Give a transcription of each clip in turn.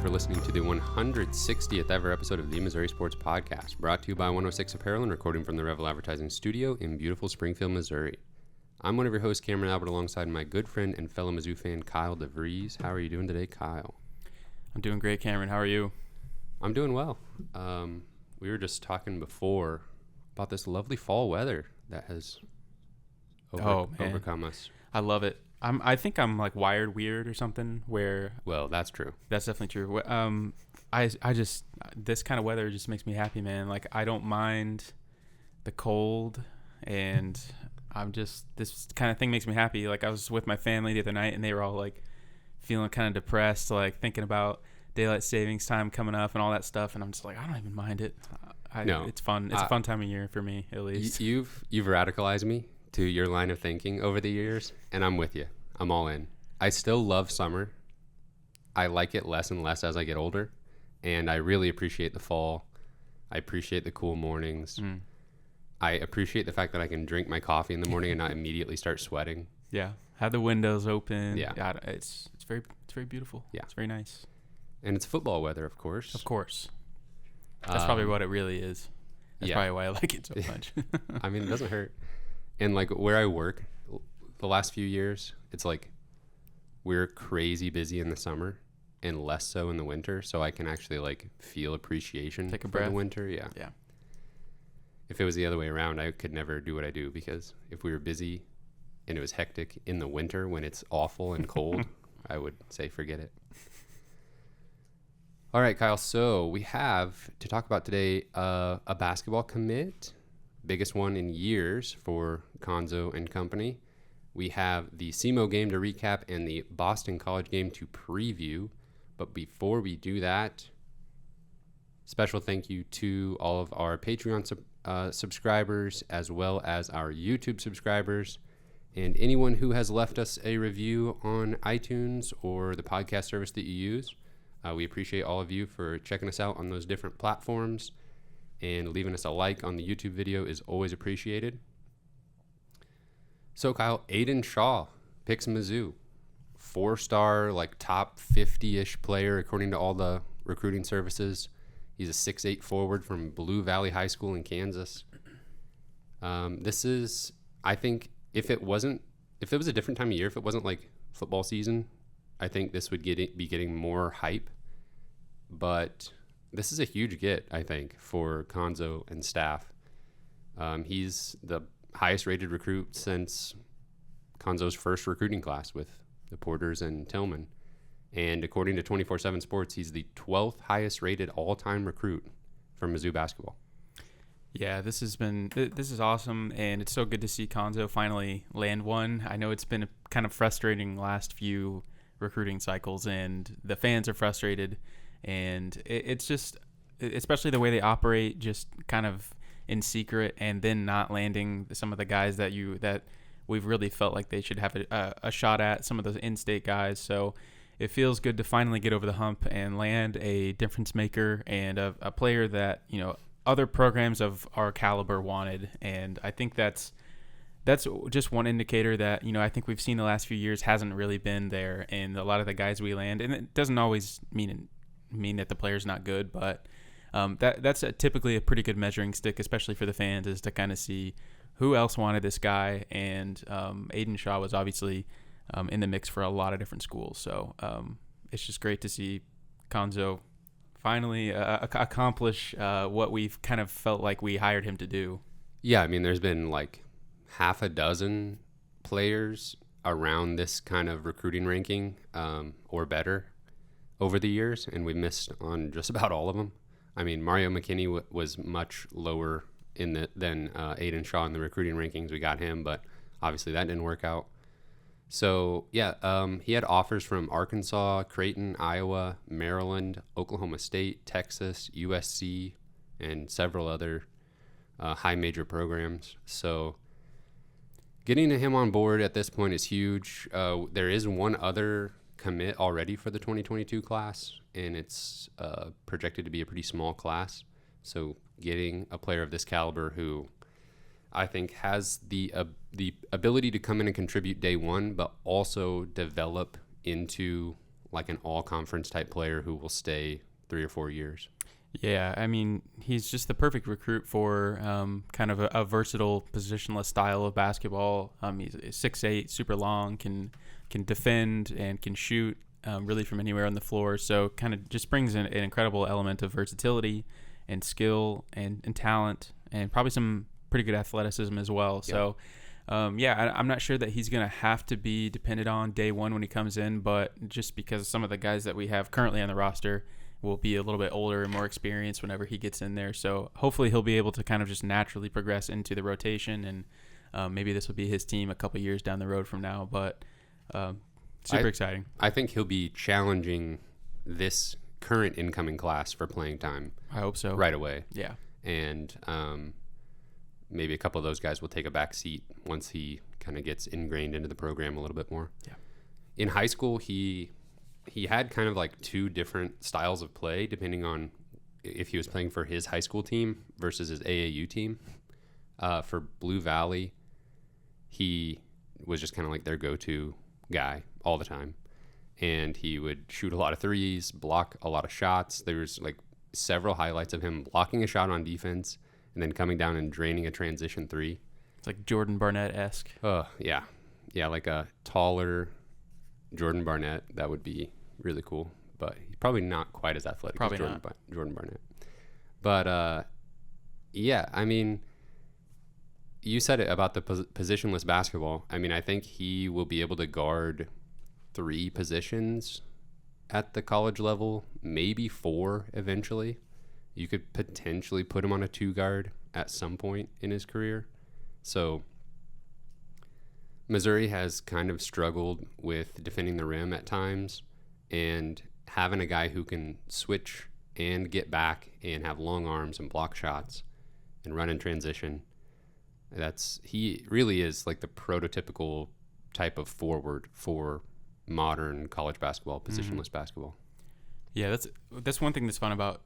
for listening to the 160th ever episode of the Missouri Sports Podcast, brought to you by 106 Apparel and recording from the Revel Advertising Studio in beautiful Springfield, Missouri. I'm one of your hosts, Cameron Albert, alongside my good friend and fellow Mizzou fan, Kyle DeVries. How are you doing today, Kyle? I'm doing great, Cameron. How are you? I'm doing well. We were just talking before about this lovely fall weather that has overcome us. I love it. I think I'm like wired weird or something where... Well, that's true. That's definitely true. This kind of weather just makes me happy, man. Like, I don't mind the cold, and this kind of thing makes me happy. Like, I was with my family the other night, and they were all like feeling kind of depressed, like thinking about daylight savings time coming up and all that stuff, and I'm just like, I don't even mind it. No, it's fun. It's a fun time of year for me, at least. You've radicalized me to your line of thinking over the years, and I'm with you. I'm all in. I still love summer. I like it less and less as I get older, and I really appreciate the fall. I appreciate the cool mornings. I appreciate the fact that I can drink my coffee in the morning and not immediately start sweating. Yeah, have the windows open. Yeah, it's very beautiful. Yeah, it's very nice. And it's football weather, of course. Of course. That's probably what it really is. That's probably why I like it so much. I mean, it doesn't hurt. And like where I work, the last few years, it's like we're crazy busy in the summer and less so in the winter. So I can actually like feel appreciation for the winter. Yeah. Yeah. If it was the other way around, I could never do what I do, because if we were busy and it was hectic in the winter when it's awful and cold, I would say forget it. All right, Kyle. So we have to talk about today a basketball commit, biggest one in years for Conzo and company. We have the SEMO game to recap and the Boston College game to preview. But before we do that, special thank you to all of our Patreon subscribers, as well as our YouTube subscribers, and anyone who has left us a review on iTunes or the podcast service that you use. We appreciate all of you for checking us out on those different platforms, and leaving us a like on the YouTube video is always appreciated. So, Kyle, Aidan Shaw picks Mizzou. 4-star, like top 50-ish player according to all the recruiting services. He's a 6'8" forward from Blue Valley High School in Kansas. This is, I think, if it was a different time of year, if it wasn't like football season, I think this would be getting more hype. But this is a huge get, I think, for Conzo and staff. He's the highest rated recruit since Conzo's first recruiting class with the Porters and Tillman. And according to 24/7 Sports, he's the 12th highest rated all-time recruit for Mizzou basketball. Yeah, this is awesome, and it's so good to see Conzo finally land one. I know it's been a kind of frustrating last few recruiting cycles, and the fans are frustrated, and it's just, especially the way they operate, just kind of in secret, and then not landing some of the guys that we've really felt like they should have a shot at, some of those in-state guys. So it feels good to finally get over the hump and land a difference maker and a player that, you know, other programs of our caliber wanted. And I think that's just one indicator that, you know, I think we've seen the last few years hasn't really been there. And a lot of the guys we land, and it doesn't always mean that the player's not good, but that's typically a pretty good measuring stick, especially for the fans, is to kind of see who else wanted this guy. And Aidan Shaw was obviously in the mix for a lot of different schools. So it's just great to see Conzo finally accomplish what we've kind of felt like we hired him to do. Yeah, I mean, there's been like half a dozen players around this kind of recruiting ranking or better over the years, and we missed on just about all of them. I mean, Mario McKinney was much lower than Aidan Shaw in the recruiting rankings. We got him, but obviously that didn't work out. So, yeah, he had offers from Arkansas, Creighton, Iowa, Maryland, Oklahoma State, Texas, USC, and several other high major programs. So getting him on board at this point is huge. There is one other commit already for the 2022 class, and it's projected to be a pretty small class. So getting a player of this caliber who I think has the ability to come in and contribute day one, but also develop into like an all-conference type player who will stay 3 or 4 years. Yeah, I mean, he's just the perfect recruit for kind of a versatile, positionless style of basketball. He's 6'8", super long, can defend and can shoot really from anywhere on the floor. So kind of just brings an incredible element of versatility and skill and talent, and probably some pretty good athleticism as well. Yeah. So, I'm not sure that he's going to have to be depended on day one when he comes in, but just because some of the guys that we have currently on the roster will be a little bit older and more experienced whenever he gets in there. So hopefully he'll be able to kind of just naturally progress into the rotation, and maybe this will be his team a couple years down the road from now. But super exciting. I think he'll be challenging this current incoming class for playing time. I hope so. Right away. Yeah. And maybe a couple of those guys will take a back seat once he kind of gets ingrained into the program a little bit more. Yeah. In high school, he had kind of like two different styles of play depending on if he was playing for his high school team versus his AAU team. For Blue Valley, he was just kind of like their go-to guy all the time. And he would shoot a lot of threes, block a lot of shots. There was like several highlights of him blocking a shot on defense and then coming down and draining a transition three. It's like Jordan Barnett-esque. Oh, yeah. Yeah, like a taller Jordan Barnett. That would be really cool, but he's probably not quite as athletic as Jordan Barnett. But yeah, I mean, you said it about the positionless basketball. I mean, I think he will be able to guard 3 positions at the college level, maybe 4 eventually. You could potentially put him on a 2 guard at some point in his career. So Missouri has kind of struggled with defending the rim at times, and having a guy who can switch and get back and have long arms and block shots and run in transition, he really is like the prototypical type of forward for modern college basketball, positionless basketball. Yeah, that's one thing that's fun about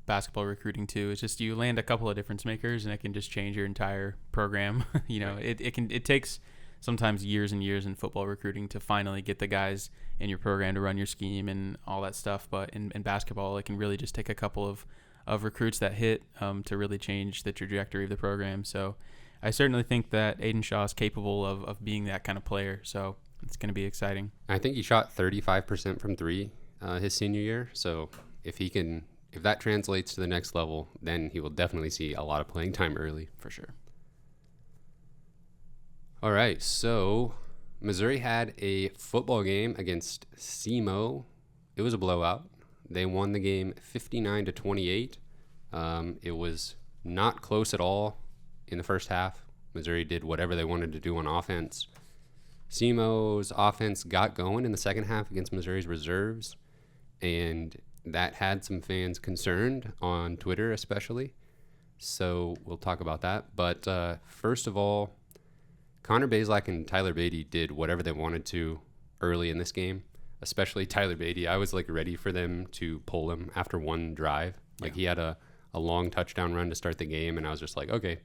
basketball recruiting too. Is just you land a couple of difference makers and it can just change your entire program. It takes sometimes years and years in football recruiting to finally get the guys in your program to run your scheme and all that stuff. But in basketball, it can really just take a couple of recruits that hit to really change the trajectory of the program. So I certainly think that Aidan Shaw is capable of being that kind of player. So it's going to be exciting. I think he shot 35% from 3 his senior year. So if that translates to the next level, then he will definitely see a lot of playing time early. For sure. All right, so Missouri had a football game against SEMO. It was a blowout. They won the game 59-28. It was not close at all in the first half. Missouri did whatever they wanted to do on offense. SEMO's offense got going in the second half against Missouri's reserves, and that had some fans concerned on Twitter especially. So we'll talk about that. But first of all, Connor Bazelak and Tyler Beatty did whatever they wanted to early in this game, especially Tyler Beatty. I was like ready for them to pull him after one drive. Like he had a long touchdown run to start the game, and I was just like, okay,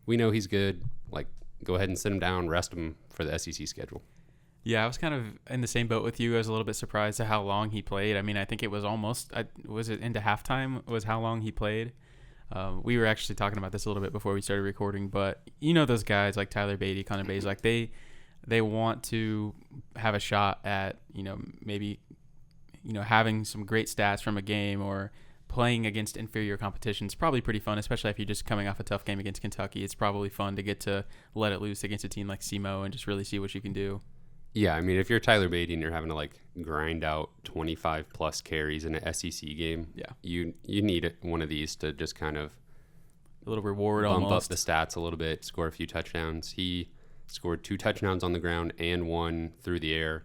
we know he's good. Like, go ahead and sit him down, rest him for the SEC schedule. Yeah, I was kind of in the same boat with you. I was a little bit surprised at how long he played. I mean, I think it was was it into halftime was how long he played. We were actually talking about this a little bit before we started recording, but those guys like Tyler Beatty, Connor Bays, like they want to have a shot at, maybe, having some great stats from a game or playing against inferior competition. It's probably pretty fun, especially if you're just coming off a tough game against Kentucky. It's probably fun to get to let it loose against a team like SEMO and just really see what you can do. Yeah, I mean, if you're Tyler Beatty and you're having to like grind out 25 plus carries in an SEC game, you need one of these to just kind of a little reward, bump almost up the stats a little bit, score a few touchdowns. He scored 2 touchdowns on the ground and 1 through the air.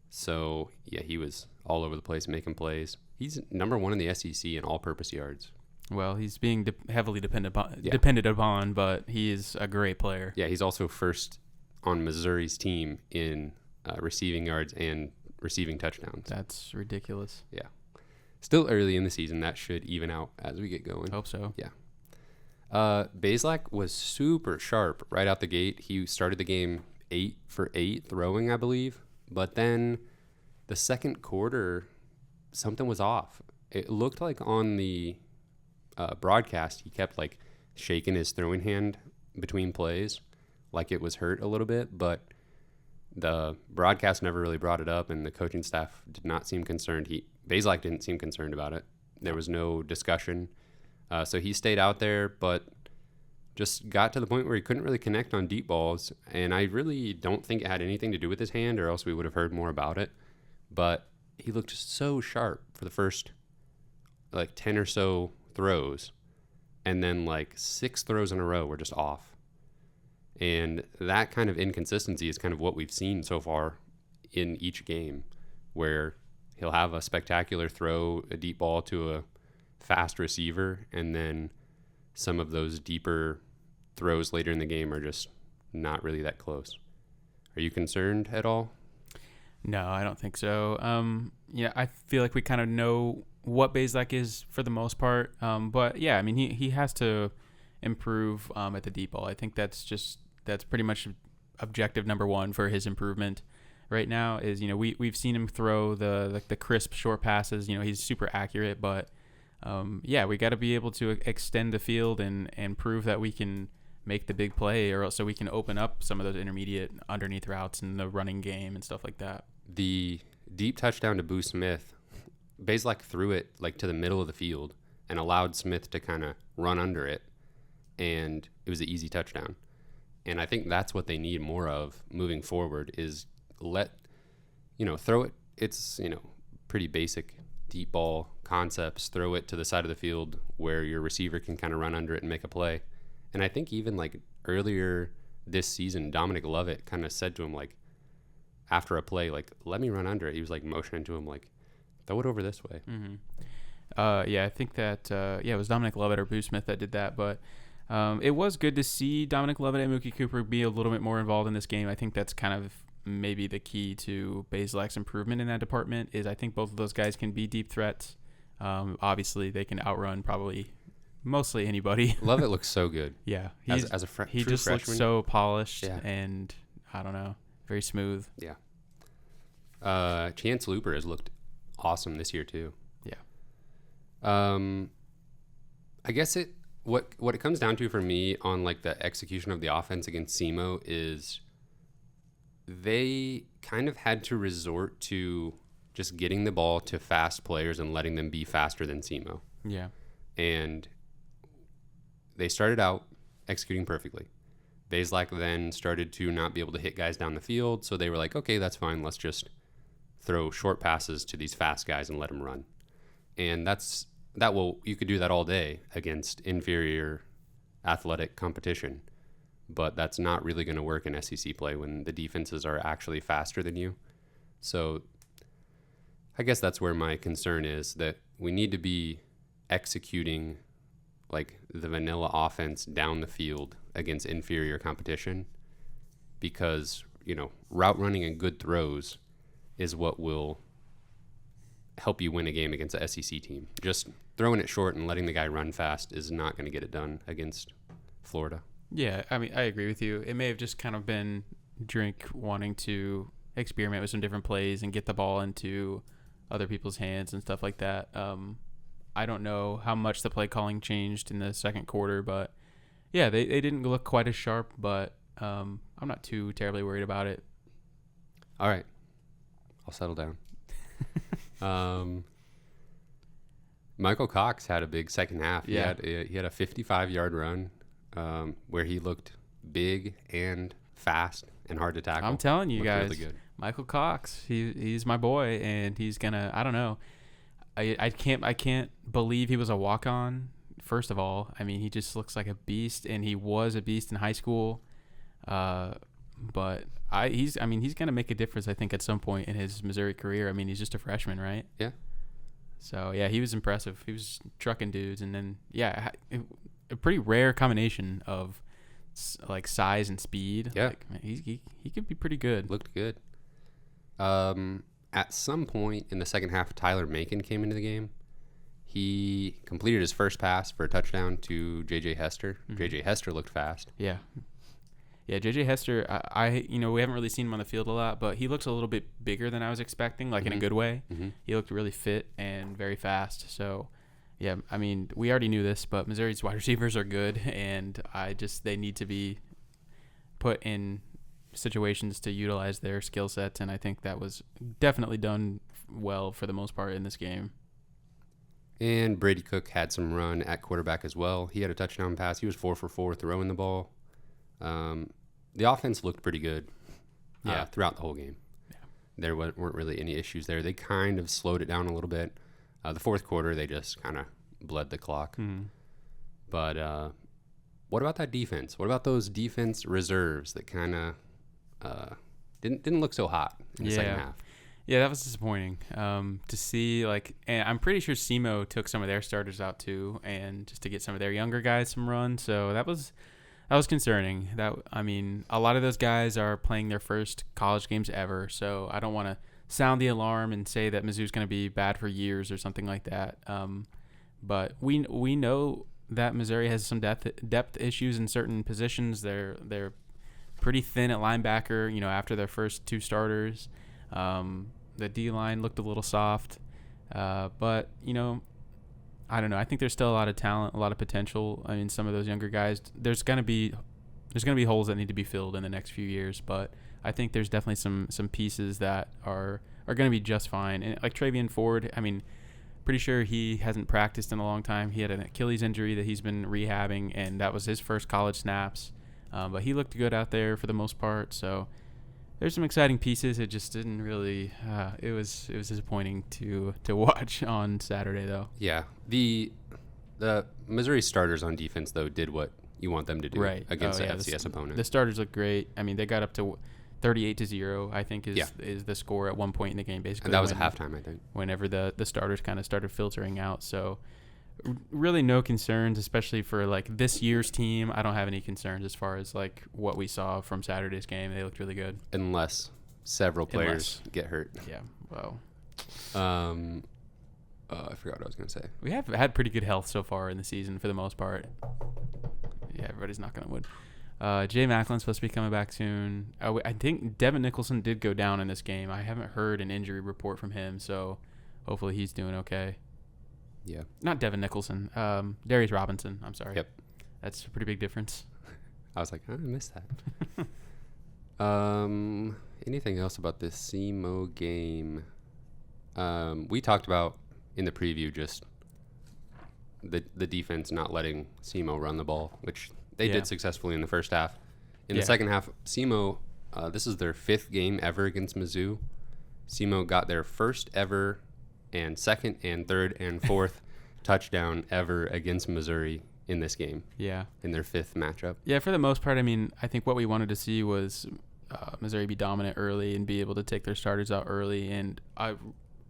So yeah, he was all over the place making plays. He's number 1 in the SEC in all-purpose yards. Well, he's being heavily depended upon, but he is a great player. Yeah, he's also first on Missouri's team in receiving yards and receiving touchdowns. That's ridiculous. Yeah. Still early in the season. That should even out as we get going. Hope so. Yeah. Bazelak was super sharp right out the gate. He started the game 8 for 8 throwing, I believe. But then the second quarter, something was off. It looked like on the broadcast, he kept like shaking his throwing hand between plays, like it was hurt a little bit, but the broadcast never really brought it up, and the coaching staff did not seem concerned. Bazelak didn't seem concerned about it. There was no discussion. So he stayed out there, but just got to the point where he couldn't really connect on deep balls, and I really don't think it had anything to do with his hand, or else we would have heard more about it. But he looked so sharp for the first like 10 or so throws, and then like 6 throws in a row were just off. And that kind of inconsistency is kind of what we've seen so far in each game, where he'll have a spectacular throw, a deep ball to a fast receiver, and then some of those deeper throws later in the game are just not really that close. Are you concerned at all? No, I don't think so. I feel like we kind of know what Bazelak is for the most part. But yeah, I mean, he has to improve at the deep ball. I think that's pretty much objective number one for his improvement right now. Is we've seen him throw the crisp short passes. He's super accurate, but we got to be able to extend the field and prove that we can make the big play, or else so we can open up some of those intermediate underneath routes in the running game and stuff like that. The deep touchdown to Boo Smith, Bazelak threw it like to the middle of the field and allowed Smith to kind of run under it, and it was an easy touchdown. And I think that's what they need more of moving forward is throw it. It's, pretty basic deep ball concepts. Throw it to the side of the field where your receiver can kind of run under it and make a play. And I think even like earlier this season, Dominic Lovett kind of said to him, like, after a play, like, let me run under it. He was like motioning to him, like, throw it over this way. Mm-hmm. I think that, it was Dominic Lovett or Boo Smith that did that, but it was good to see Dominic Lovett and Mookie Cooper be a little bit more involved in this game. I think that's kind of maybe the key to Bazelak's improvement in that department is I think both of those guys can be deep threats. Obviously, they can outrun probably mostly anybody. Lovett looks so good. Yeah. He just freshman. looks so polished and, I don't know, very smooth. Yeah. Chance Looper has looked awesome this year, too. Yeah. I guess what it comes down to for me on like the execution of the offense against SEMO is they kind of had to resort to just getting the ball to fast players and letting them be faster than SEMO. Yeah. And they started out executing perfectly. Bazelak then started to not be able to hit guys down the field, so they were like, okay, that's fine. Let's just throw short passes to these fast guys and let them run. And you could do that all day against inferior athletic competition, but that's not really going to work in SEC play when the defenses are actually faster than you. So I guess that's where my concern is, that we need to be executing like the vanilla offense down the field against inferior competition, because, route running and good throws is what will help you win a game against a SEC team. Just throwing it short and letting the guy run fast is not going to get it done against Florida. Yeah, I mean, I agree with you. It may have just kind of been Drink wanting to experiment with some different plays and get the ball into other people's hands and stuff like that. I don't know how much the play calling changed in the second quarter, but yeah, they didn't look quite as sharp, but I'm not too terribly worried about it. All right. I'll settle down. Michael Cox had a big second half. Yeah. He had a 55-yard run where he looked big and fast and hard to tackle. I'm telling you guys, really good. Michael Cox, he's my boy, and he's gonna. I don't know. I can't believe he was a walk-on. First of all, I mean, he just looks like a beast, and he was a beast in high school. But he's gonna make a difference, I think, at some point in his Missouri career. I mean, he's just a freshman, right? Yeah. So yeah, he was impressive. He was trucking dudes, and then a pretty rare combination of like size and speed. Yeah, like, man, he could be pretty good. Looked good. At some point in the second half, Tyler Macon came into the game. He completed his first pass for a touchdown to J.J. Hester. Mm-hmm. J.J. Hester looked fast. Yeah. Yeah, JJ Hester, we haven't really seen him on the field a lot, but he looks a little bit bigger than I was expecting, like in a good way. Mm-hmm. He looked really fit and very fast. So, yeah, I mean, we already knew this, but Missouri's wide receivers are good, and they need to be put in situations to utilize their skill sets, and I think that was definitely done well for the most part in this game. And Brady Cook had some run at quarterback as well. He had a touchdown pass. He was 4 for 4 throwing the ball. The offense looked pretty good throughout the whole game. Yeah. There weren't really any issues there. They kind of slowed it down a little bit. The fourth quarter, they just kind of bled the clock. Mm. But what about that defense? What about those defense reserves that kind of didn't look so hot in the second half? Yeah, that was disappointing to see. And I'm pretty sure SEMO took some of their starters out too, and just to get some of their younger guys some run. So that was concerning. A lot of those guys are playing their first college games ever. So I don't want to sound the alarm and say that Mizzou's going to be bad for years or something like that. But we know that Missouri has some depth issues in certain positions. They're pretty thin at linebacker. After their first two starters. The D-line looked a little soft, but, I don't know. I think there's still a lot of talent, a lot of potential. I mean, some of those younger guys, there's going to be holes that need to be filled in the next few years, but I think there's definitely some pieces that are going to be just fine. And like Travion Ford, I mean, pretty sure he hasn't practiced in a long time. He had an Achilles injury that he's been rehabbing, and that was his first college snaps. But he looked good out there for the most part, so there's some exciting pieces. It just didn't really. It was disappointing to watch on Saturday, though. Yeah, the Missouri starters on defense though did what you want them to do against the FCS opponent. The starters look great. I mean, they got up to 38-0. I think is the score at one point in the game, basically. And that was at halftime, I think. Whenever the starters kind of started filtering out, so really no concerns, especially for this year's team. I don't have any concerns as far as what we saw from Saturday's game. They looked really good. Unless several players get hurt. Yeah. Well. I forgot what I was going to say. We have had pretty good health so far in the season for the most part. Yeah, everybody's knocking on wood. Jay Macklin's supposed to be coming back soon. I think Devin Nicholson did go down in this game. I haven't heard an injury report from him, so hopefully he's doing okay. Yeah. Not Devin Nicholson. Darius Robinson. I'm sorry. Yep. That's a pretty big difference. I was like, I missed that. Anything else about this SEMO game? We talked about in the preview just the defense not letting SEMO run the ball, which they did successfully in the first half. In the second half, SEMO, this is their 5th game ever against Mizzou. SEMO got their first ever and second and third and fourth touchdown ever against Missouri in this game. Yeah. In their 5th matchup. Yeah, for the most part, I mean, I think what we wanted to see was Missouri be dominant early and be able to take their starters out early. And I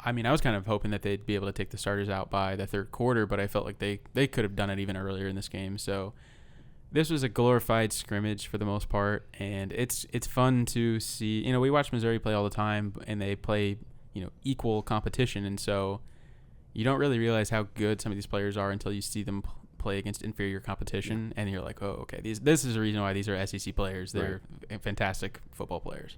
was kind of hoping that they'd be able to take the starters out by the third quarter, but I felt like they could have done it even earlier in this game. So this was a glorified scrimmage for the most part, and it's fun to see. We watch Missouri play all the time, and they play equal competition, and so you don't really realize how good some of these players are until you see them play against inferior competition, and you're like, oh, okay, this is the reason why these are SEC players. They're fantastic football players.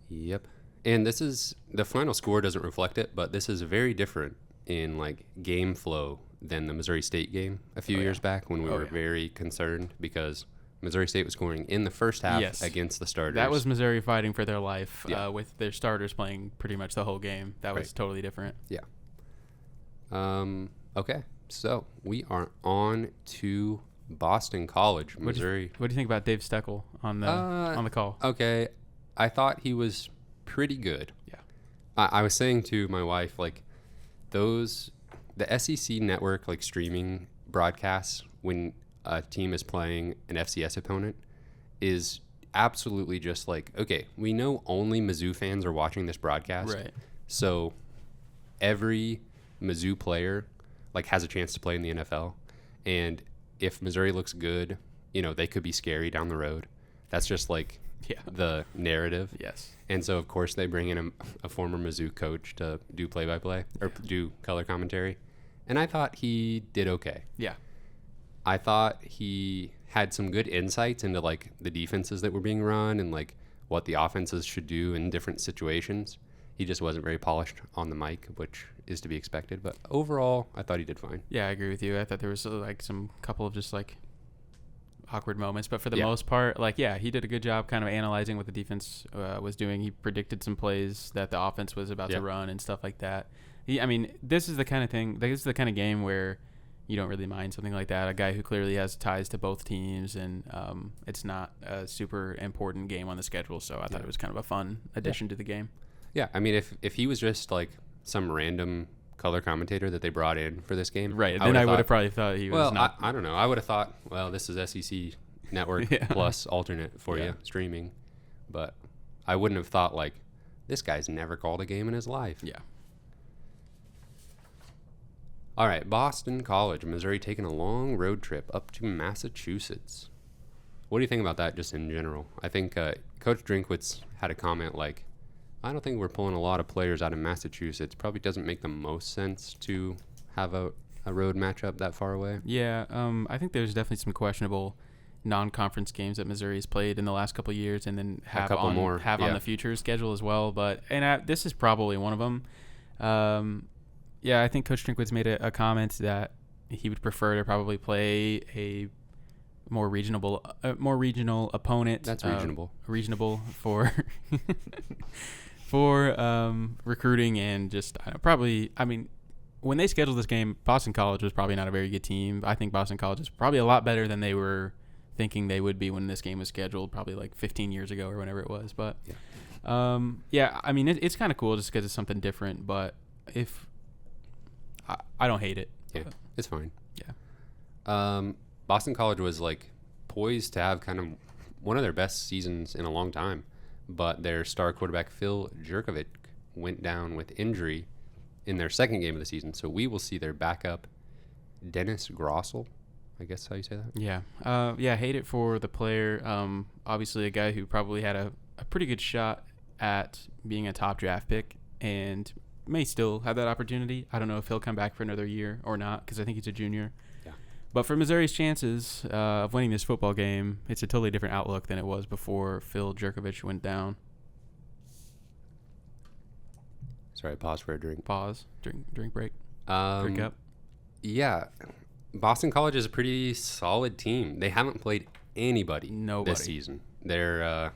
Yep. And this is the final score doesn't reflect it, but this is very different in game flow than the Missouri State game a few years back when we were very concerned because Missouri State was scoring in the first half against the starters. That was Missouri fighting for their life with their starters playing pretty much the whole game. That was totally different. Yeah. Okay, so we are on to Boston College, Missouri. What do you think about Dave Steckel on the call? Okay, I thought he was pretty good. Yeah. I was saying to my wife, the SEC network, streaming broadcasts when a team is playing an FCS opponent is absolutely just okay, we know only Mizzou fans are watching this broadcast. Right. So every Mizzou player has a chance to play in the NFL. And if Missouri looks good, they could be scary down the road. That's just the narrative. Yes. And so, of course, they bring in a former Mizzou coach to do play-by-play or do color commentary. And I thought he did okay. Yeah. I thought he had some good insights into like the defenses that were being run and like what the offenses should do in different situations. He just wasn't very polished on the mic, which is to be expected. But overall, I thought he did fine. Yeah, I agree with you. I thought there was like some couple of just like awkward moments, but for the most part, like, yeah, he did a good job kind of analyzing what the defense was doing. He predicted some plays that the offense was about to run and stuff like that. I mean, this is the kind of thing, this is the kind of game where you don't really mind something like that. A guy who clearly has ties to both teams, and it's not a super important game on the schedule, so I thought it was kind of a fun addition to the game. Yeah, I mean, if he was just like some random color commentator that they brought in for this game, right? Then I would have probably thought he was not. I don't know. I would have thought, well, this is SEC Network plus alternate for you streaming, but I wouldn't have thought like this guy's never called a game in his life. Yeah. All right, Boston College, Missouri taking a long road trip up to Massachusetts. What do you think about that just in general? I think Coach Drinkwitz had a comment like, I don't think we're pulling a lot of players out of Massachusetts. Probably doesn't make the most sense to have a road matchup that far away. Yeah, I think there's definitely some questionable non-conference games that Missouri has played in the last couple of years, and then have on the future schedule as well. But this is probably one of them. I think Coach Drinkwitz made a comment that he would prefer to probably play a more regional opponent. That's reasonable. Reasonable for for recruiting and just when they scheduled this game, Boston College was probably not a very good team. I think Boston College is probably a lot better than they were thinking they would be when this game was scheduled, probably like 15 years ago or whenever it was. But it's kind of cool just because it's something different. But if I don't hate it. Yeah, it's fine. Yeah. Boston College was like poised to have kind of one of their best seasons in a long time, but their star quarterback Phil Jerkovic went down with injury in their second game of the season. So we will see their backup, Dennis Grossel, I guess how you say that. Yeah. Hate it for the player. Obviously a guy who probably had a pretty good shot at being a top draft pick and may still have that opportunity. I don't know if he'll come back for another year or not, because I think he's a junior. Yeah. But for Missouri's chances of winning this football game, it's a totally different outlook than it was before Phil Jerkovic went down. Sorry, pause for a drink. Pause. Drink break. Drink up. Yeah. Boston College is a pretty solid team. They haven't played anybody this season. They're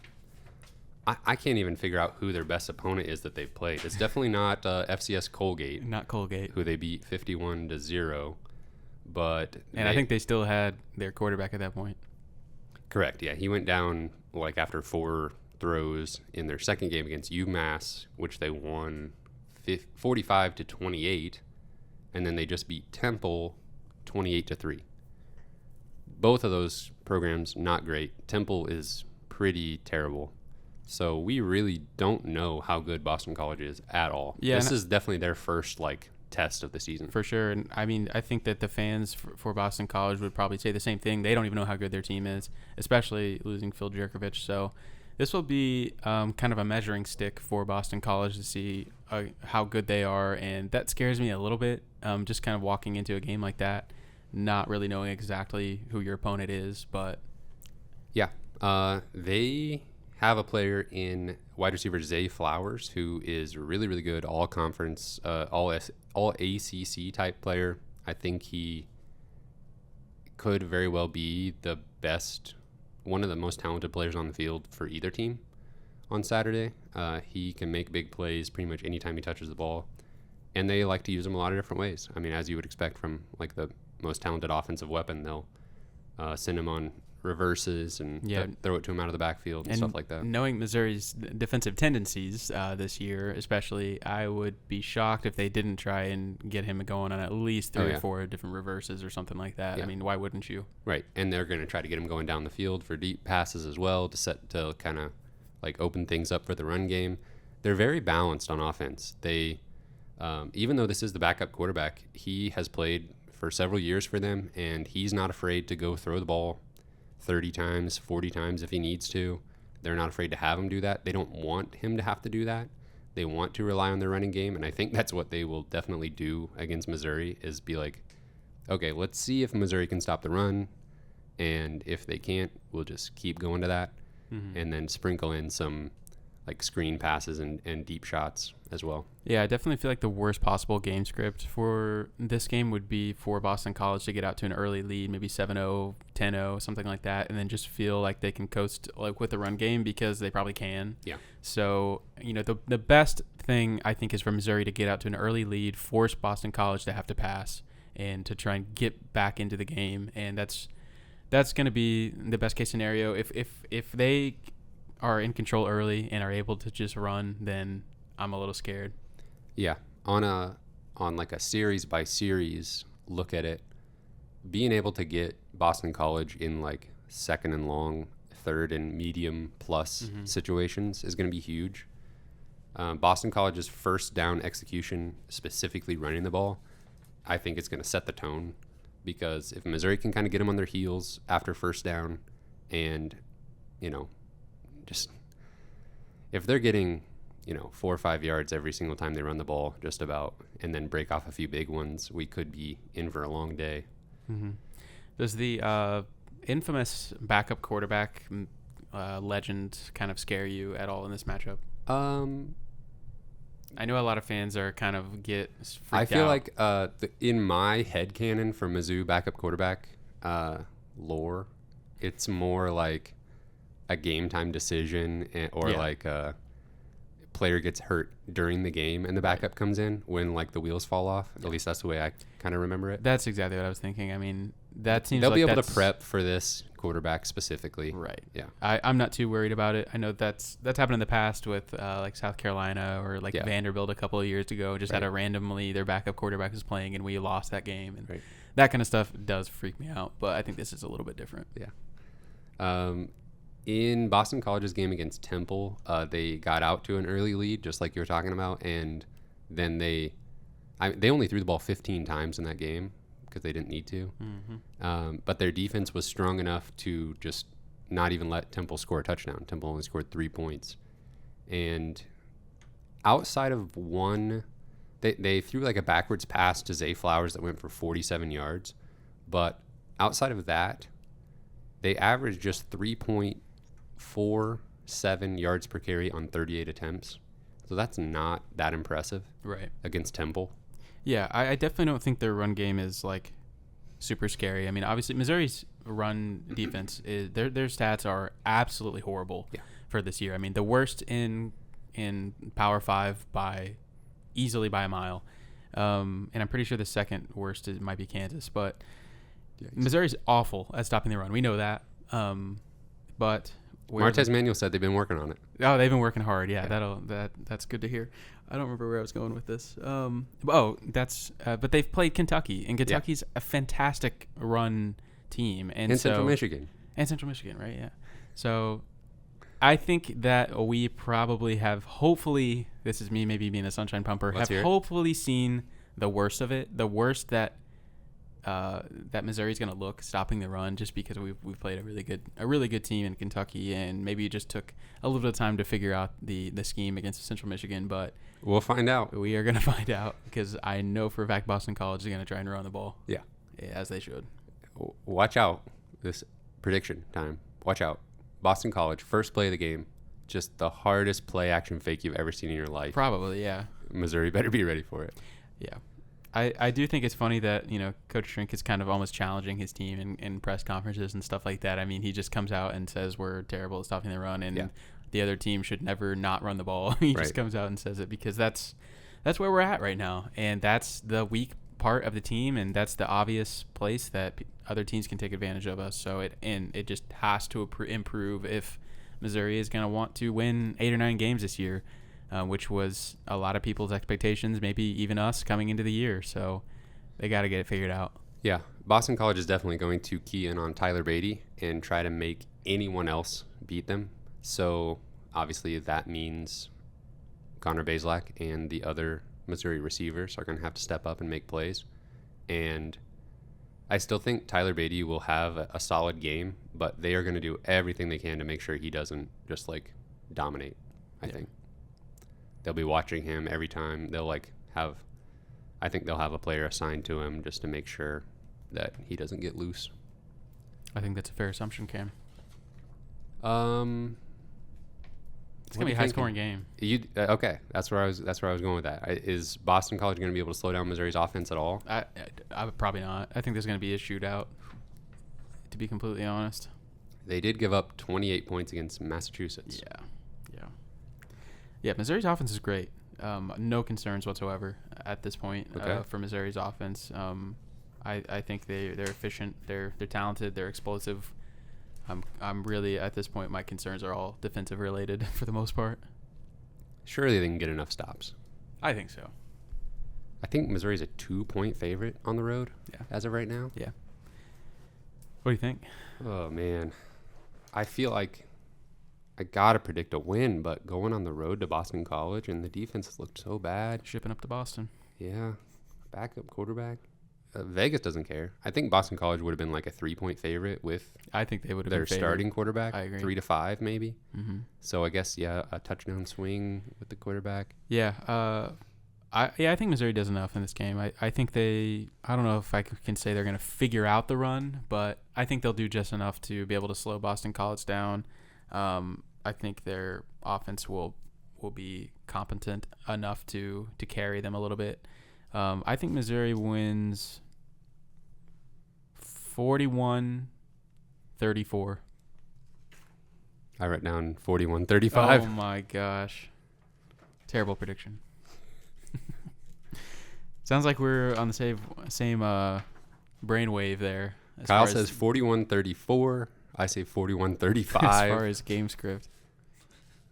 I can't even figure out who their best opponent is that they've played. It's definitely not FCS Colgate. Not Colgate. Who they beat 51-0. But I think they still had their quarterback at that point. Correct, yeah. He went down like after 4 throws in their second game against UMass, which they won 45-28, and then they just beat Temple 28-3. Both of those programs not great. Temple is pretty terrible. So we really don't know how good Boston College is at all. Yeah, this is definitely their first test of the season. For sure. And I mean, I think that the fans for Boston College would probably say the same thing. They don't even know how good their team is, especially losing Phil Jerkovic. So this will be kind of a measuring stick for Boston College to see how good they are. And that scares me a little bit, just kind of walking into a game like that, not really knowing exactly who your opponent is. But yeah, they have a player in wide receiver Zay Flowers, who is really, really good, all conference, all ACC type player. I think he could very well be the best, one of the most talented players on the field for either team on Saturday. He can make big plays pretty much anytime he touches the ball, and they like to use him a lot of different ways. I mean, as you would expect from the most talented offensive weapon, they'll send him on reverses and throw it to him out of the backfield and stuff like that. Knowing Missouri's defensive tendencies this year, especially, I would be shocked if they didn't try and get him going on at least 3 or 4 different reverses or something like that. Yeah. I mean, why wouldn't you? Right, and they're going to try to get him going down the field for deep passes as well to kind of open things up for the run game. They're very balanced on offense. They, even though this is the backup quarterback, he has played for several years for them, and he's not afraid to go throw the ball 30 times, 40 times if he needs to. They're not afraid to have him do that. They don't want him to have to do that. They want to rely on their running game, and I think that's what they will definitely do against Missouri, is be like, okay, let's see if Missouri can stop the run, And if they can't, we'll just keep going to that and then sprinkle in some like screen passes and deep shots as well. Yeah, I definitely feel like the worst possible game script for this game would be for Boston College to get out to an early lead, maybe 7-0, 10-0, something like that, and then just feel like they can coast like with the run game because they probably can. Yeah. So, the best thing I think is for Missouri to get out to an early lead, force Boston College to have to pass and to try and get back into the game, and that's going to be the best case scenario. If they are in control early and are able to just run, then I'm a little scared. Yeah, on like a series by series look at it, being able to get Boston College in like second and long, third and medium plus situations is going to be huge. Boston College's first down execution, specifically running the ball, I think it's going to set the tone, because if Missouri can kind of get them on their heels after first down, and just if they're getting 4 or 5 yards every single time they run the ball, just about, and then break off a few big ones, we could be in for a long day. Does the infamous backup quarterback legend kind of scare you at all in this matchup? I know a lot of fans are kind of freaked I feel out. like in my headcanon for Mizzou backup quarterback lore, it's more like a game time decision, or like a player gets hurt during the game and the backup comes in when like the wheels fall off. At least that's the way I kind of remember it. That's exactly what I was thinking. I mean, that seems they'll like be able to prep for this quarterback specifically. Right. Yeah. I'm not too worried about it. I know that's happened in the past with like South Carolina or like Vanderbilt a couple of years ago. Just had a randomly their backup quarterback was playing and we lost that game, and that kind of stuff does freak me out. But I think this is a little bit different. Yeah. In Boston College's game against Temple, they got out to an early lead, just like you were talking about, and then they only threw the ball 15 times in that game because they didn't need to. But their defense was strong enough to just not even let Temple score a touchdown. Temple only scored 3 points. And outside of one, they threw like a backwards pass to Zay Flowers that went for 47 yards. But outside of that, they averaged just 3.47 yards per carry on 38 attempts. So that's not that impressive against Temple. Yeah, I definitely don't think their run game is like super scary. I mean, obviously Missouri's run defense is their stats are absolutely horrible for this year. I mean, the worst in Power 5 easily by a mile. And I'm pretty sure the second worst might be Kansas, but Missouri's awful at stopping the run. We know that. But Martez Manuel said they've been working on it. Oh, they've been working hard. Yeah. That's good to hear. I don't remember where I was going with this. But they've played Kentucky, and Kentucky's a fantastic run team, and Central Michigan, right? Yeah. So I think that we probably have, hopefully, this is me maybe being a sunshine pumper, hopefully seen the worst of it, the worst that Missouri's going to look stopping the run, just because we've played a really good team in Kentucky, and maybe it just took a little bit of time to figure out the scheme against Central Michigan, but we'll find out. We are going to find out, because I know for a fact Boston College is going to try and run the ball. Yeah, as they should. Watch out. This prediction time. Watch out. Boston College, first play of the game, just the hardest play action fake you've ever seen in your life. Probably, yeah. Missouri better be ready for it. Yeah. I do think it's funny that, Coach Shrink is kind of almost challenging his team in press conferences and stuff like that. I mean, he just comes out and says we're terrible at stopping the run, and the other team should never not run the ball. He just comes out and says it because that's where we're at right now, and that's the weak part of the team, and that's the obvious place that other teams can take advantage of us. So it just has to improve if Missouri is going to want to win 8 or 9 games this year. Which was a lot of people's expectations, maybe even us coming into the year. So they got to get it figured out. Yeah, Boston College is definitely going to key in on Tyler Beatty and try to make anyone else beat them. So obviously that means Connor Bazelak and the other Missouri receivers are going to have to step up and make plays. And I still think Tyler Beatty will have a solid game, but they are going to do everything they can to make sure he doesn't just like dominate, I think. They'll be watching him every time. I think they'll have a player assigned to him just to make sure that he doesn't get loose. I think that's a fair assumption, Cam. It's gonna be a high-scoring game. Okay? That's where I was going with that. Is Boston College going to be able to slow down Missouri's offense at all? I would probably not. I think there's gonna be a shootout. To be completely honest. They did give up 28 points against Massachusetts. Yeah. Missouri's offense is great. No concerns whatsoever at this point for Missouri's offense. I think they're efficient. They're talented. They're explosive. I'm really at this point. My concerns are all defensive related for the most part. Surely they can get enough stops. I think so. I think Missouri's a 2-point favorite on the road. Yeah. As of right now. Yeah. What do you think? Oh man, I feel like I gotta predict a win, but going on the road to Boston College and the defense has looked so bad. Shipping up to Boston. Yeah, backup quarterback. Vegas doesn't care. I think Boston College would have been like a 3-point favorite with. I think they would have their been starting quarterback. I agree. 3 to 5 maybe. Mm-hmm. So I guess a touchdown swing with the quarterback. Yeah. I think Missouri does enough in this game. I think I don't know if I can say they're going to figure out the run, but I think they'll do just enough to be able to slow Boston College down. I think their offense will be competent enough to carry them a little bit. I think Missouri wins 41-34. I wrote down 41-35. Oh my gosh. Terrible prediction. Sounds like we're on the same brainwave there. Kyle says 41-34. I say 41-35. As far as game script.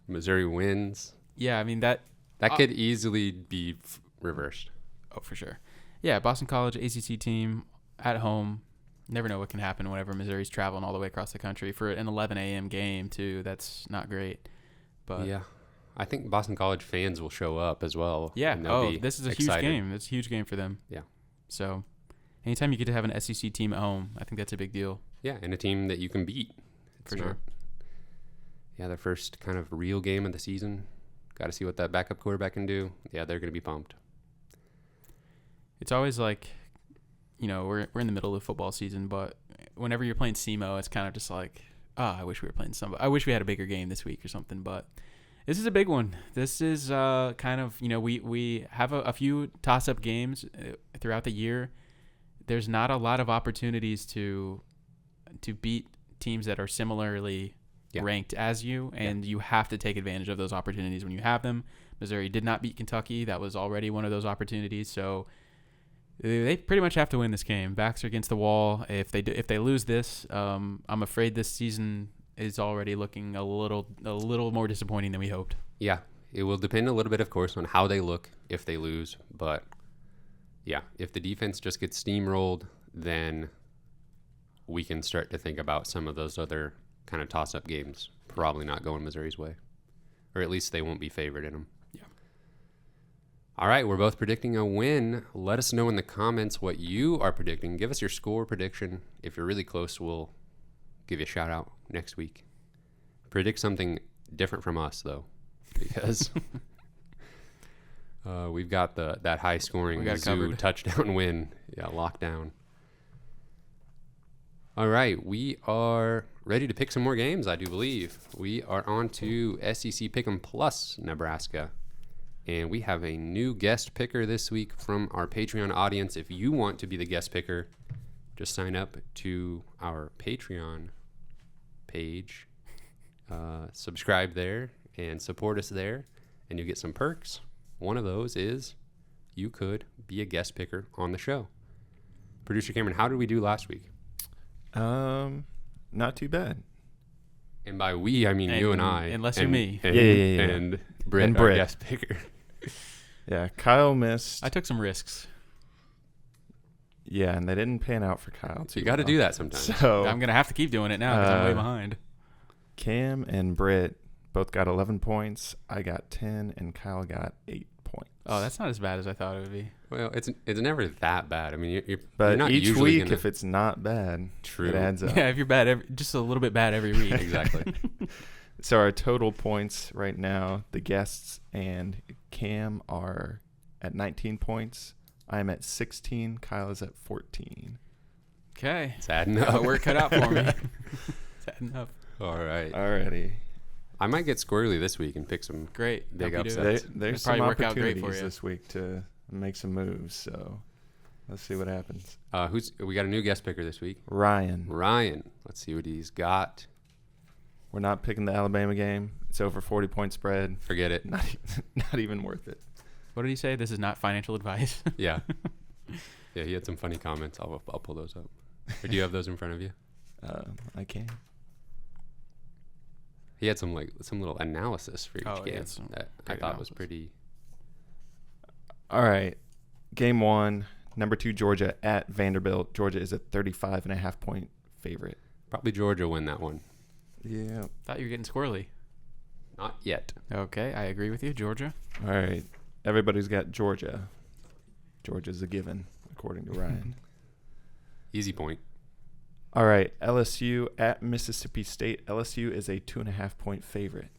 Missouri wins. Yeah, I mean that could easily be reversed. Oh, for sure. Yeah, Boston College ACC team at home. Never know what can happen whenever Missouri's traveling all the way across the country for an 11 a.m. game too. That's not great. But yeah. I think Boston College fans will show up as well. Yeah. This is a excited. huge game. It's a huge game for them. Yeah. So anytime you get to have an SEC team at home, I think that's a big deal. Yeah, and a team that you can beat. For sure. Yeah, their first kind of real game of the season. Got to see what that backup quarterback can do. Yeah, they're going to be pumped. It's always like, we're in the middle of football season, but whenever you're playing SEMO, it's kind of just like, I wish we were playing somebody. I wish we had a bigger game this week or something, but this is a big one. This is kind of, we have a few toss-up games throughout the year. There's not a lot of opportunities to beat teams that are similarly ranked as you, and you have to take advantage of those opportunities when you have them. Missouri did not beat Kentucky. That was already one of those opportunities, so they pretty much have to win this game. Backs are against the wall. If they lose this, I'm afraid this season is already looking a little more disappointing than we hoped. Yeah, it will depend a little bit, of course, on how they look if they lose. But yeah, if the defense just gets steamrolled, then we can start to think about some of those other kind of toss-up games probably not going Missouri's way, or at least they won't be favored in them. Yeah. All right, we're both predicting a win. Let us know in the comments what you are predicting. Give us your score prediction. If you're really close, we'll give you a shout out next week. Predict something different from us though, because we've got that high scoring Mizzou touchdown win. Yeah, locked down. All right, we are ready to pick some more games, I do believe. We are on to SEC Pick'em Plus Nebraska. And we have a new guest picker this week from our Patreon audience. If you want to be the guest picker, just sign up to our Patreon page. Subscribe there and support us there, and you'll get some perks. One of those is you could be a guest picker on the show. Producer Cameron, how did we do last week? Not too bad. And by we, I mean you and I. Unless you're me. And, yeah. And Britt, our guest picker. Yeah, Kyle missed. I took some risks. Yeah, and they didn't pan out for Kyle. You got to do that sometimes. So I'm going to have to keep doing it now because I'm way behind. Cam and Britt both got 11 points. I got 10, and Kyle got 8 points. Oh, that's not as bad as I thought it would be. Well, it's never that bad. I mean, you're not each usually week, if it's not bad, True. it adds up. Yeah, if you're bad, just a little bit bad every week. Exactly. So our total points right now, the guests and Cam are at 19 points. I'm at 16. Kyle is at 14. Okay. It's adding Got my up. work cut out for me. It's adding up. All right. Alrighty. I might get squirrely this week and pick some. Great. Big Hope you do. upset. There's probably some work out great opportunities for you. this week to make some moves. So let's see what happens. We got a new guest picker this week. Ryan. Let's see what he's got. We're not picking the Alabama game. It's over 40-point spread. Forget it. Not even worth it. What did he say? This is not financial advice. Yeah. Yeah, he had some funny comments. I'll pull those up. Or do you have those in front of you? I can. He had some little analysis for each Oh, yeah, game some that I great thought was analysis. pretty. All right. Game 1, number 2 Georgia at Vanderbilt. Georgia is a 35.5-point favorite. Probably Georgia win that one. Yeah. Thought you were getting squirrely. Not yet. Okay, I agree with you, Georgia. All right. Everybody's got Georgia. Georgia's a given, according to Ryan. Easy point. All right. LSU at Mississippi State. LSU is a 2.5-point favorite.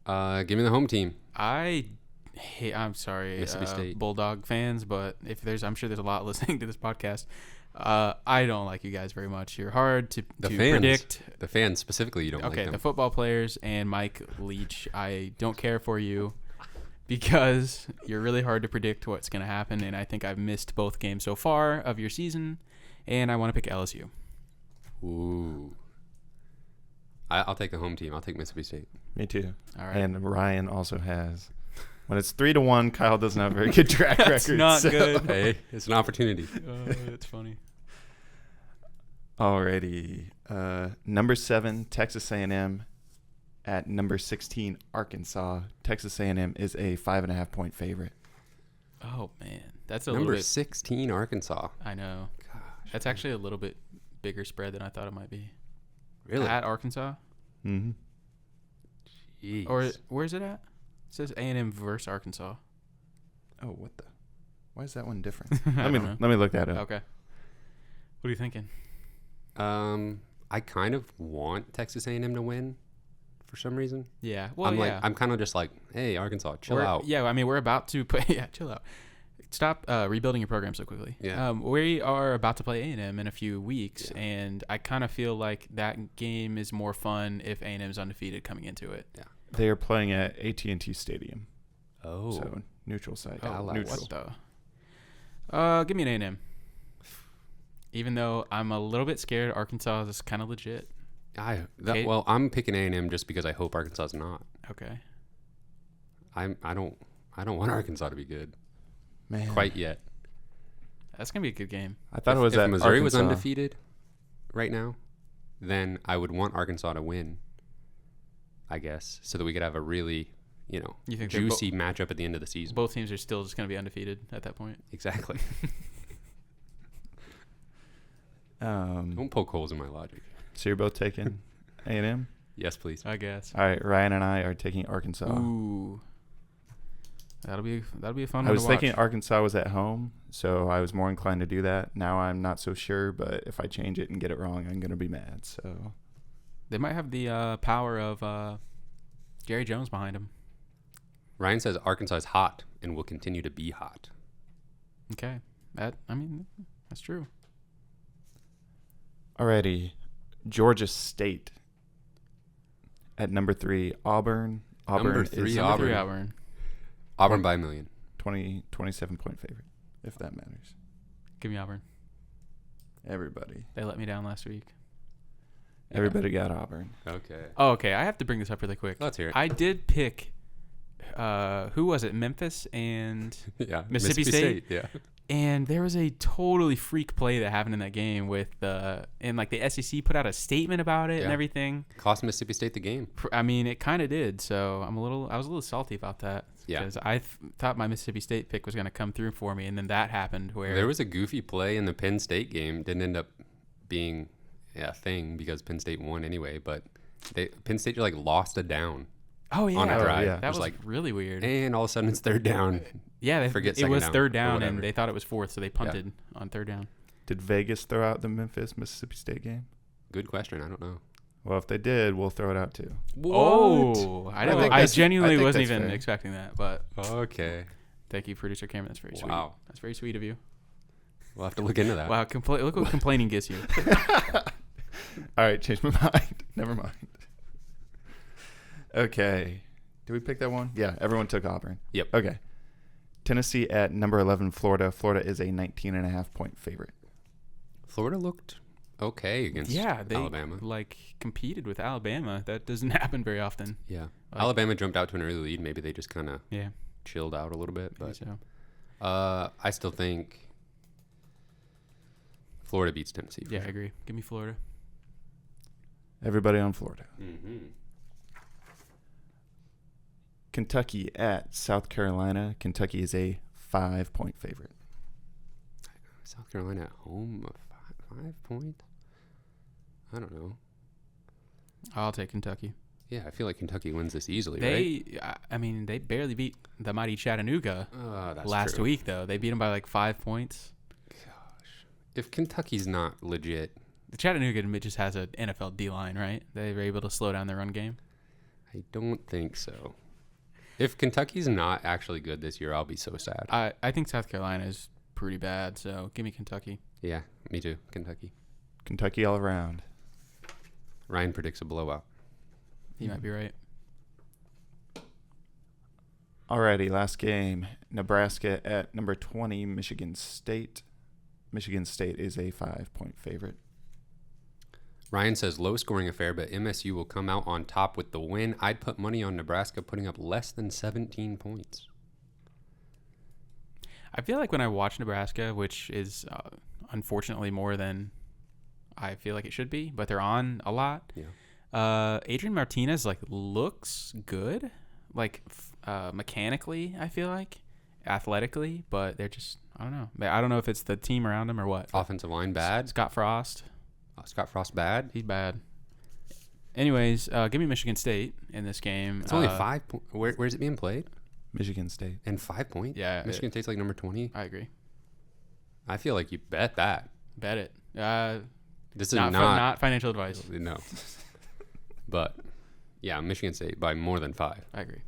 Give me the home team. I'm sorry, Mississippi State. Bulldog fans, but I'm sure there's a lot listening to this podcast. I don't like you guys very much. You're hard to The fans. predict. The fans specifically, you don't like Okay, them. the football players and Mike Leach, I don't care for you because you're really hard to predict what's going to happen, and I think I've missed both games so far of your season, and I want to pick LSU. Ooh. I'll take the home team. I'll take Mississippi State. Me too. All right. And Ryan also has. When it's 3-1, Kyle doesn't have a very good track That's record. not so- good. Hey, it's an opportunity. That's funny. Alrighty. Number 7, Texas A&M at number 16, Arkansas. Texas A&M is a 5.5-point favorite. Oh, man. That's a Number little bit. 16, Arkansas. I know. Gosh. That's actually a little bit bigger spread than I thought it might be. Really? At Arkansas? Mm-hmm. Jeez. Or where's it at? It says A&M versus Arkansas. Oh, what the? Why is that one different? I let me don't know. look that up. Okay. What are you thinking? I kind of want Texas A&M to win for some reason. Yeah. Well, I'm kind of just like, hey, Arkansas, chill We're- out. Yeah, I mean, we're about to play. Yeah, chill out. Stop rebuilding your program so quickly. Yeah. We are about to play A&M in a few weeks, and I kind of feel like that game is more fun if A&M is undefeated coming into it. Yeah. They are playing at AT&T Stadium. Oh. So, neutral site. Oh, neutral. what the? Give me an A&M. Even though I'm a little bit scared, Arkansas is kind of legit. Well, I'm picking A&M just because I hope Arkansas is not. Okay. I don't want Arkansas to be good Man. quite yet. That's going to be a good game. I thought if, it was if at Missouri was Arkansas. undefeated right now, then I would want Arkansas to win, I guess, so that we could have a really, You think they're juicy matchup at the end of the season. Both teams are still just going to be undefeated at that point. Exactly. Don't poke holes in my logic. So you're both taking A&M? Yes, please. I guess. All right, Ryan and I are taking Arkansas. Ooh. That'll be a fun one I was to watch. thinking Arkansas was at home, so I was more inclined to do that. Now I'm not so sure, but if I change it and get it wrong, I'm going to be mad. So They might have the power of Gary Jones behind him. Ryan says Arkansas is hot and will continue to be hot. Okay. That's true. alrighty, Georgia State at number 3, Auburn. Number is three, Number Auburn. 3, Auburn. Auburn by a million. 27-point favorite, if that matters. Give me Auburn. Everybody They let me down last week. got Auburn. Okay. Oh, okay. I have to bring this up really quick. Let's hear it. I did pick, who was it? Memphis and Yeah. Mississippi State? Yeah. And there was a totally freak play that happened in that game with and like the SEC put out a statement about it and Yeah. everything. Cost Mississippi State the game. I mean, it kind of did. So I was a little salty about that. Yeah. Because I thought my Mississippi State pick was going to come through for me, and then that happened where There was a goofy play in the Penn State game. Didn't end up being a thing because Penn State won anyway. But Penn State like lost a down, oh yeah, on a drive. yeah. that It was was like, really weird. and all of a sudden it's third down. Yeah, forget it second was down third or down, and whatever. they thought it was fourth, so they punted on third down. Did Vegas throw out the Memphis Mississippi State game? Good question. I don't know. Well, if they did, we'll throw it out too. Oh, I think I that's- genuinely I think wasn't that's even fair. expecting that, but Okay. thank you, producer Cameron. That's very sweet. Wow. That's very sweet of you. We'll have to look into that. Wow, look what complaining gets you. All right, change my mind. Never mind. Okay. Did we pick that one? Yeah, everyone took Auburn. Yep. Okay. Tennessee at number 11, Florida. Florida is a 19.5-point favorite. Florida looked okay against They Alabama. competed with Alabama. That doesn't happen very often. Yeah. Alabama jumped out to an early lead. Maybe they just kind of chilled out a little bit. Maybe But so. I still think Florida beats Tennessee. Yeah, I agree. Give me Florida. Everybody on Florida. Mm-hmm. Kentucky at South Carolina. Kentucky is a 5-point favorite. South Carolina at home, a 5-point? I don't know. I'll take Kentucky. Yeah, I feel like Kentucky wins this easily, right? They barely beat the mighty Chattanooga That's last true. week, though. They beat them by 5 points. Gosh. If Kentucky's not legit, The Chattanooga just has an NFL D-line, right? They were able to slow down their run game. I don't think so. If Kentucky's not actually good this year, I'll be so sad. I think South Carolina is pretty bad, so give me Kentucky. Yeah, me too. Kentucky. Kentucky all around. Ryan predicts a blowout. You might be right. Alrighty, last game. Nebraska at number 20, Michigan State. Michigan State is a 5-point favorite. Ryan says low-scoring affair, but MSU will come out on top with the win. I'd put money on Nebraska putting up less than 17 points. I feel like when I watch Nebraska, which is unfortunately more than I feel like it should be, but they're on a lot. Yeah. Adrian Martinez looks good, mechanically. I feel like athletically, but they're just I don't know. I don't know if it's the team around him or what. Offensive line bad. Scott Frost. Scott Frost bad. He's bad. Anyways, give me Michigan State in this game. It's only 5 points. Where's it being played? Michigan State. And 5 points? Yeah. Michigan State's number 20. I agree. I feel like you bet that. Bet it. This is not financial advice. No. But, yeah, Michigan State by more than 5. I agree.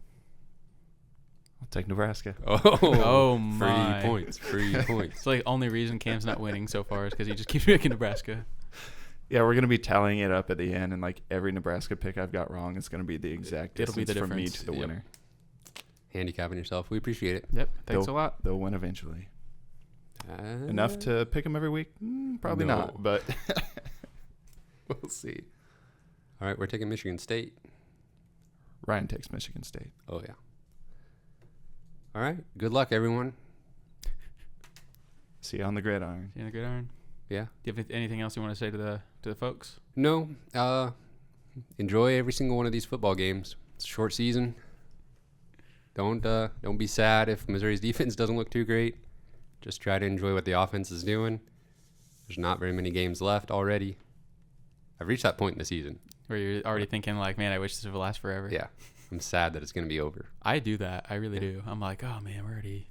I'll take Nebraska. Oh my. Free points. Free points. It's the only reason Cam's not winning so far is because he just keeps picking Nebraska. Yeah, we're going to be tallying it up at the end, and every Nebraska pick I've got wrong is going to be the exact It'll be distance the from me difference. to the Yep. winner. Handicapping yourself. We appreciate it. Yep. Thanks a lot. They'll win eventually. Enough to pick them every week? Probably No. not, but We'll see. All right, we're taking Michigan State. Ryan takes Michigan State. Oh, yeah. All right. Good luck, everyone. See you on the gridiron. You in a good iron? Yeah. Do you have anything else you want to say to the folks? No. Enjoy every single one of these football games. It's a short season. Don't be sad if Missouri's defense doesn't look too great. Just try to enjoy what the offense is doing. There's not very many games left already. I've reached that point in the season. Where you're already thinking man, I wish this would last forever. Yeah. I'm sad that it's going to be over. I do that. I really do. I'm like, oh man, we're already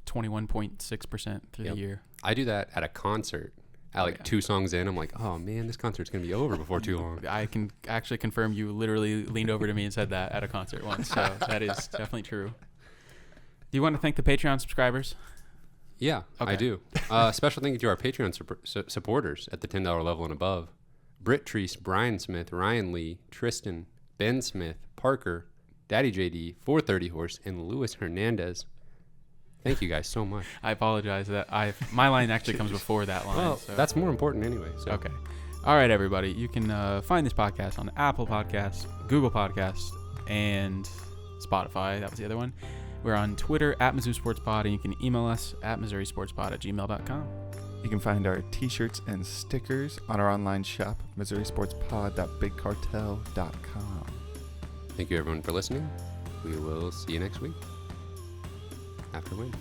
21.6% through the year. I do that at a concert. At 2 songs in, I'm like, oh man, this concert's going to be over before too long. I can actually confirm you literally leaned over to me and said that at a concert once. So that is definitely true. Do you want to thank the Patreon subscribers? Yeah, Okay. I do. Special thank you to our Patreon supporters at the $10 level and above. Britt Treese, Brian Smith, Ryan Lee, Tristan, Ben Smith, Parker, Daddy JD, 430 Horse, and Luis Hernandez. Thank you guys so much. I apologize that my line actually comes before that line. Well, so. that's more important anyway. So. Okay. All right, everybody. You can find this podcast on Apple Podcasts, Google Podcasts, and Spotify. That was the other one. We're on Twitter at Mizzou Sports Pod, and you can email us at MissouriSportsPod@gmail.com. You can find our t-shirts and stickers on our online shop, MissouriSportsPod.BigCartel.com. Thank you everyone for listening. We will see you next week. After win.